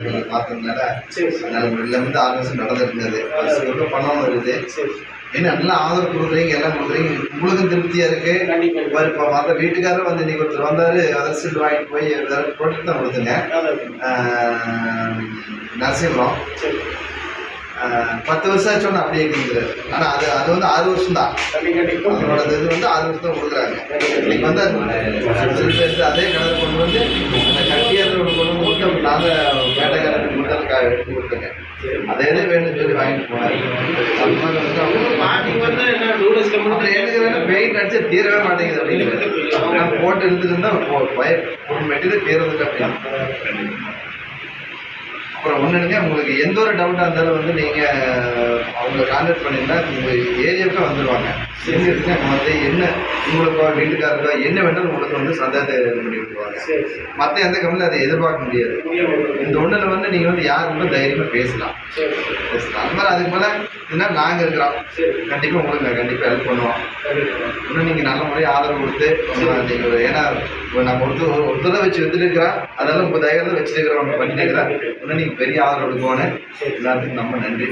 நீங்கள் பார்த்ததுனால அதனால் எல்லாமே ஆர்கனைசேஷன் நடந்துருந்தது. அது பண்ணாமல் இருக்குது. ஏன்னா நல்லா ஆதரவு கொடுக்குறீங்க, எல்லாம் கொடுக்குறீங்க, உங்களுக்கும் திருப்தியாக இருக்குது. இப்போ மற்ற வீட்டுக்காரரும் வந்து இன்றைக்கி ஒருத்தர் வந்தார், அரசியல் வாங்கிட்டு போய் வேறு ப்ராடக்ட் தான் கொடுத்துங்க. நரசிம்மரம் 10 வருஷம் ஆச்சோன்னு அப்படியே கொடுக்குறாரு. ஆனால் அது வந்து 6 வருஷம் தான். அவங்களோட இது வந்து 6 வருஷம் தான் கொடுக்குறாங்க. இன்னைக்கு வந்து அதே கலர் கொண்டு வந்து அந்த கட்டியாரோட கொண்டு வந்து கொடுத்து நாங்கள் வேட்டைக்காரருக்கு மட்டும் எடுத்து கொடுத்துங்க. அதே வேணும்னு சொல்லி வாங்கிட்டு போனார். பெயிண்ட் அடிச்சு தீரவே மாட்டேங்குது அப்படின்னு போட்டு எடுத்துட்டு இருந்தால் ஒரு மெட்டீரியல் தீரதுக்கு அப்படின்னு. அப்புறம் ஒன்றுங்க, உங்களுக்கு எந்த ஒரு டவுட்டாக இருந்தாலும் வந்து நீங்கள் அவங்க கான்டாக்ட் பண்ணியிருந்தா உங்கள் ஏரியாவுக்கு வந்துடுவாங்க. எங்கே இருக்குங்க வந்து என்ன உங்களுக்கோ வீட்டுக்காரருக்கோ என்ன வேண்டாலும் உங்களுக்கு வந்து சந்தேகத்தை பண்ணி விட்டுருவாங்க. மற்ற எந்த கம்பெனியும் அதை எதிர்பார்க்க முடியாது. இந்த ஒன்றில் வந்து நீங்கள் வந்து யார் கூட தைரியமாக பேசலாம். அது மாதிரி அதுக்கு மேலே இதனால் நாங்கள் இருக்கிறோம். கண்டிப்பாக உங்களுக்கு நான் கண்டிப்பாக ஹெல்ப் பண்ணுவோம். இன்னும் நீங்கள் நல்ல முறையாக ஆதரவு கொடுத்து நீங்கள், ஏன்னா நம்ம ஒருத்தரை வச்சு வித்துட்டுருக்கிறோம், அதெல்லாம் உங்கள் தைரியத்தை வச்சுட்டு இருக்கிறவங்க பண்ணிட்டு இருக்கிறேன். இன்னும் நீங்கள் பெரிய ஆதரவு கொடுக்கணும். எல்லாத்துக்கும் நம்ம நன்றி.